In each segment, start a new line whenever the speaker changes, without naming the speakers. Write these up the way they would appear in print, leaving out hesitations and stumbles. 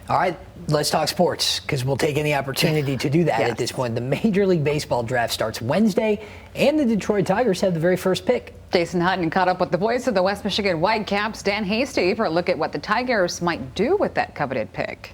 All right, let's talk sports, because we'll take any opportunity to do that at this point. The Major League Baseball draft starts Wednesday, and the Detroit Tigers have the very first pick.
Jason Hutton caught up with the voice of the West Michigan Whitecaps, Dan Hasty, for a look at what the Tigers might do with that coveted pick.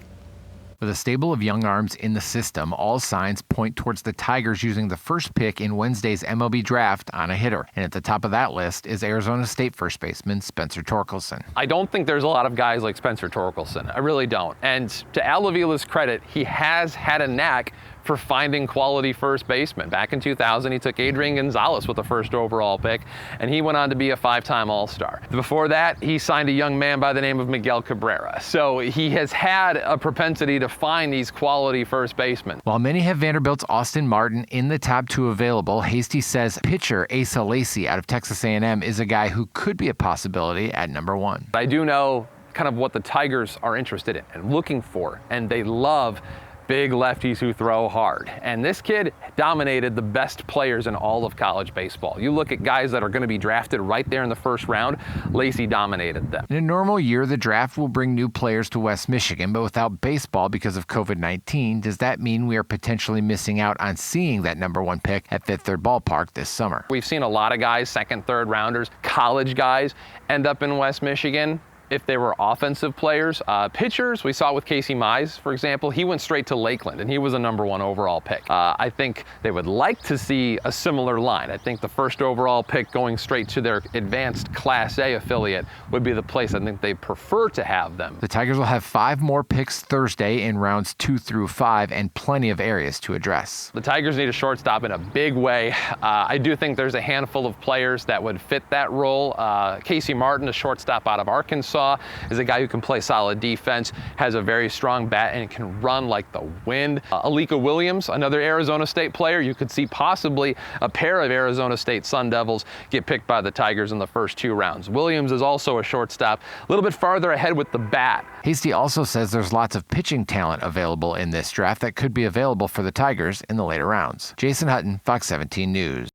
With a stable of young arms in the system, all signs point towards the Tigers using the first pick in Wednesday's MLB draft on a hitter. And at the top of that list is Arizona State first baseman Spencer Torkelson.
I don't think there's a lot of guys like Spencer Torkelson. I really don't. And to Al Avila's credit, he has had a knack for finding quality first basemen. Back in 2000, he took Adrian Gonzalez with the first overall pick, and he went on to be a 5-time All-Star. Before that, he signed a young man by the name of Miguel Cabrera. So he has had a propensity to find these quality first basemen.
While many have Vanderbilt's Austin Martin in the top 2 available, Hasty says pitcher Asa Lacy out of Texas A&M is a guy who could be a possibility at number 1.
I do know kind of what the Tigers are interested in and looking for, and they love big lefties who throw hard. And this kid dominated the best players in all of college baseball. You look at guys that are going to be drafted right there in the first round, Lacy dominated them.
In a normal year, the draft will bring new players to West Michigan, but without baseball because of COVID-19, does that mean we are potentially missing out on seeing that number 1 pick at Fifth Third Ballpark this summer?
We've seen a lot of guys, second, third rounders, college guys, end up in West Michigan. If they were offensive players, pitchers, we saw it with Casey Mize, for example. He went straight to Lakeland, and he was a number 1 overall pick. I think they would like to see a similar line. I think the first overall pick going straight to their advanced Class A affiliate would be the place I think they prefer to have them.
The Tigers will have 5 more picks Thursday in rounds 2 through 5 and plenty of areas to address.
The Tigers need a shortstop in a big way. I do think there's a handful of players that would fit that role. Casey Martin, a shortstop out of Arkansas, is a guy who can play solid defense, has a very strong bat, and can run like the wind. Alika Williams, another Arizona State player. You could see possibly a pair of Arizona State Sun Devils get picked by the Tigers in the first 2 rounds. Williams is also a shortstop, a little bit farther ahead with the bat.
Hasty also says there's lots of pitching talent available in this draft that could be available for the Tigers in the later rounds. Jason Hutton, Fox 17 News.